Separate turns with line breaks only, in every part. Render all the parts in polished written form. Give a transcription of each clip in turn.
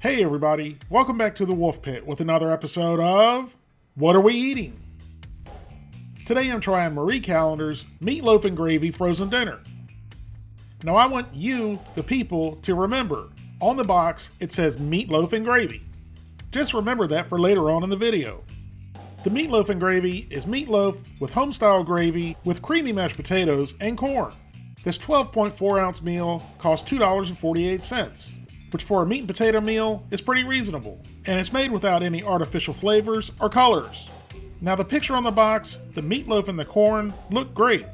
Hey everybody, welcome back to the Wolf Pit with another episode of What Are We Eating? Today I'm trying Marie Callender's meatloaf and gravy frozen dinner. Now I want you, the people, to remember, on the box it says meatloaf and gravy. Just remember that for later on in the video. The meatloaf and gravy is meatloaf with home-style gravy with creamy mashed potatoes and corn. This 12.4 ounce meal costs $2.48. which for a meat and potato meal is pretty reasonable, and it's made without any artificial flavors or colors. Now the picture on the box, the meatloaf and the corn look great,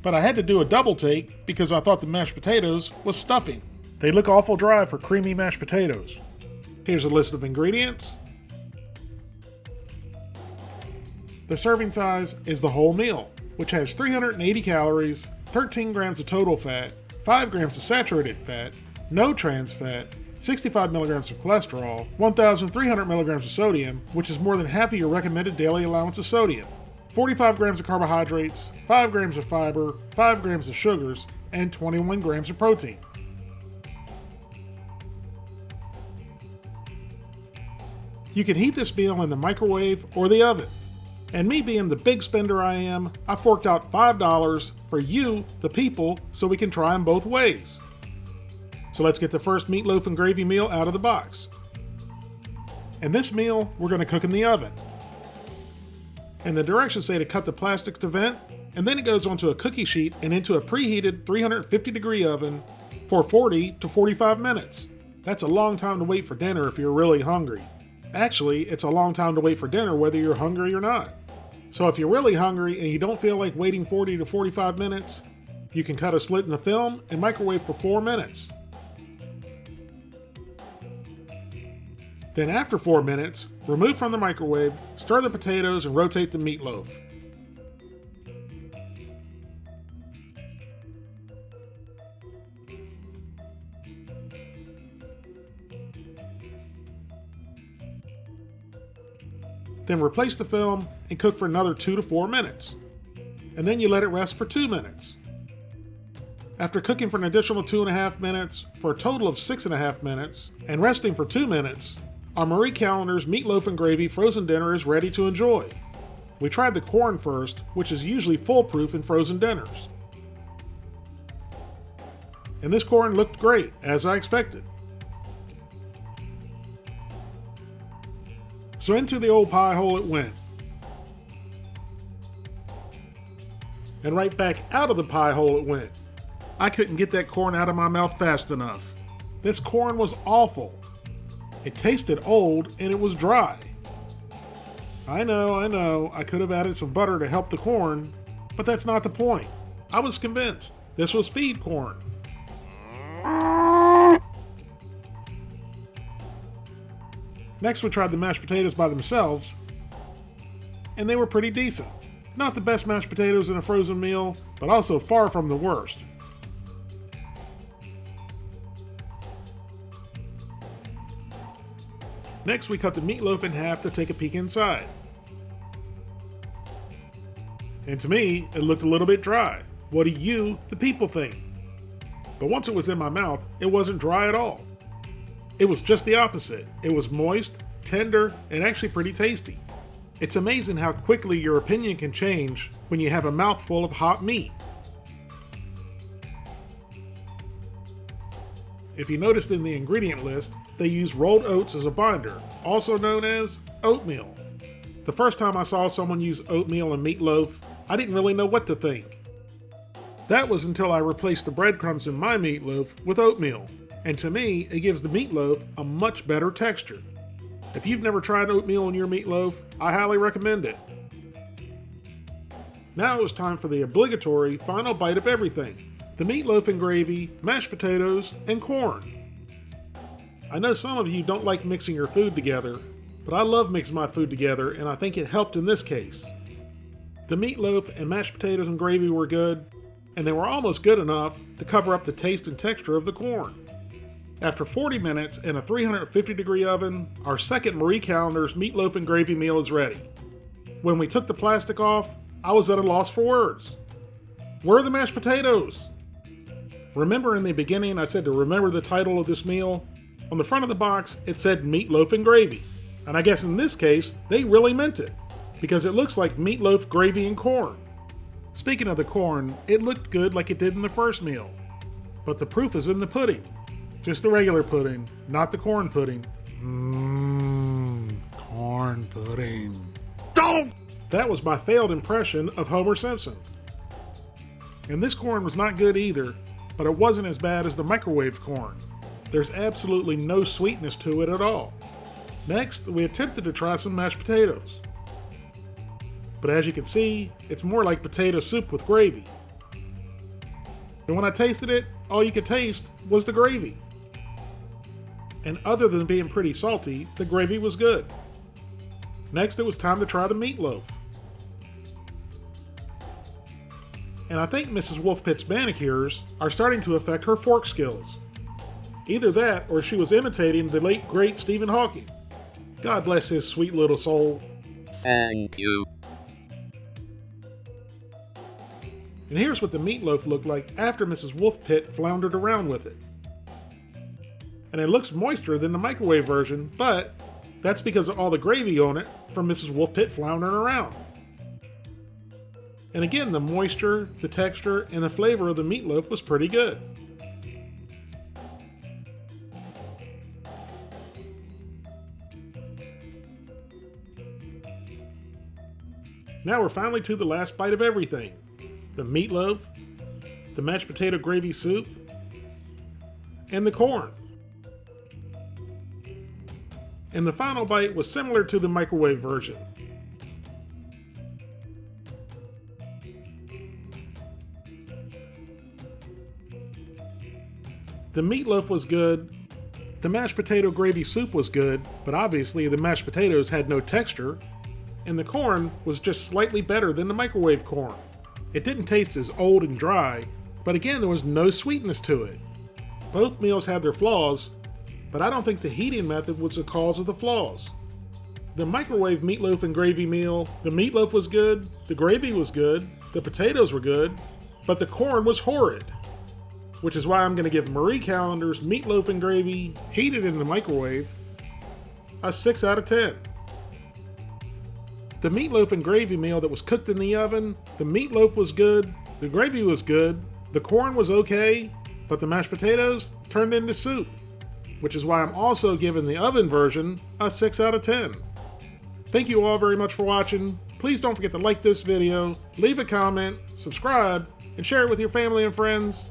but I had to do a double take because I thought the mashed potatoes was stuffing. They look awful dry for creamy mashed potatoes. Here's a list of ingredients. The serving size is the whole meal, which has 380 calories, 13 grams of total fat, 5 grams of saturated fat, no trans fat, 65 milligrams of cholesterol, 1,300 milligrams of sodium, which is more than half of your recommended daily allowance of sodium, 45 grams of carbohydrates, 5 grams of fiber, 5 grams of sugars, and 21 grams of protein. You can heat this meal in the microwave or the oven. And me being the big spender I am, I forked out $5 for you, the people, so we can try them both ways. So let's get the first meatloaf and gravy meal out of the box. And this meal, we're going to cook in the oven. And the directions say to cut the plastic to vent, and then it goes onto a cookie sheet and into a preheated 350 degree oven for 40 to 45 minutes. That's a long time to wait for dinner if you're really hungry. Actually, it's a long time to wait for dinner whether you're hungry or not. So if you're really hungry and you don't feel like waiting 40 to 45 minutes, you can cut a slit in the film and microwave for 4 minutes. Then after 4 minutes, remove from the microwave, stir the potatoes, and rotate the meatloaf. Then replace the film and cook for another 2 to 4 minutes. And then you let it rest for 2 minutes. After cooking for an additional 2.5 minutes, for a total of 6.5 minutes, and resting for 2 minutes, our Marie Callender's meatloaf and gravy frozen dinner is ready to enjoy. We tried the corn first, which is usually foolproof in frozen dinners. And this corn looked great, as I expected. So into the old pie hole it went. And right back out of the pie hole it went. I couldn't get that corn out of my mouth fast enough. This corn was awful. It tasted old and it was dry. I know, I could have added some butter to help the corn, but that's not the point. I was convinced this was feed corn. Next we tried the mashed potatoes by themselves, and they were pretty decent. Not the best mashed potatoes in a frozen meal, but also far from the worst. Next, we cut the meatloaf in half to take a peek inside. And to me, it looked a little bit dry. What do you, the people, think? But once it was in my mouth, it wasn't dry at all. It was just the opposite. It was moist, tender, and actually pretty tasty. It's amazing how quickly your opinion can change when you have a mouthful of hot meat. If you noticed in the ingredient list, they use rolled oats as a binder, also known as oatmeal. The first time I saw someone use oatmeal in meatloaf, I didn't really know what to think. That was until I replaced the breadcrumbs in my meatloaf with oatmeal, and to me, it gives the meatloaf a much better texture. If you've never tried oatmeal in your meatloaf, I highly recommend it. Now it was time for the obligatory final bite of everything. The meatloaf and gravy, mashed potatoes, and corn. I know some of you don't like mixing your food together, but I love mixing my food together and I think it helped in this case. The meatloaf and mashed potatoes and gravy were good, and they were almost good enough to cover up the taste and texture of the corn. After 40 minutes in a 350 degree oven, our second Marie Callender's meatloaf and gravy meal is ready. When we took the plastic off, I was at a loss for words. Where are the mashed potatoes? Remember in the beginning I said to remember the title of this meal? On the front of the box, it said meatloaf and gravy. And I guess in this case, they really meant it, because it looks like meatloaf, gravy, and corn. Speaking of the corn, it looked good like it did in the first meal. But the proof is in the pudding. Just the regular pudding, not the corn pudding. Corn pudding. Don't! That was my failed impression of Homer Simpson. And this corn was not good either, but it wasn't as bad as the microwave corn. There's absolutely no sweetness to it at all. Next, we attempted to try some mashed potatoes. But as you can see, it's more like potato soup with gravy. And when I tasted it, all you could taste was the gravy. And other than being pretty salty, the gravy was good. Next, it was time to try the meatloaf. And I think Mrs. Wolfe's manicures are starting to affect her fork skills. Either that, or she was imitating the late great Stephen Hawking. God bless his sweet little soul.
Thank you.
And here's what the meatloaf looked like after Mrs. Wolfe floundered around with it. And it looks moister than the microwave version, but that's because of all the gravy on it from Mrs. Wolfe floundering around. And again, the moisture, the texture, and the flavor of the meatloaf was pretty good. Now we're finally to the last bite of everything. The meatloaf, the mashed potato gravy soup, and the corn. And the final bite was similar to the microwave version. The meatloaf was good, the mashed potato gravy soup was good, but obviously the mashed potatoes had no texture, and the corn was just slightly better than the microwave corn. It didn't taste as old and dry, but again there was no sweetness to it. Both meals had their flaws, but I don't think the heating method was the cause of the flaws. The microwave meatloaf and gravy meal, the meatloaf was good, the gravy was good, the potatoes were good, but the corn was horrid. Which is why I'm going to give Marie Callender's meatloaf and gravy, heated in the microwave, a 6 out of 10. The meatloaf and gravy meal that was cooked in the oven, the meatloaf was good, the gravy was good, the corn was okay, but the mashed potatoes turned into soup. Which is why I'm also giving the oven version a 6 out of 10. Thank you all very much for watching. Please don't forget to like this video, leave a comment, subscribe, and share it with your family and friends.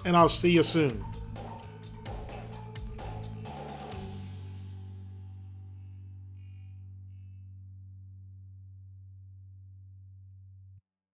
And I'll see you soon.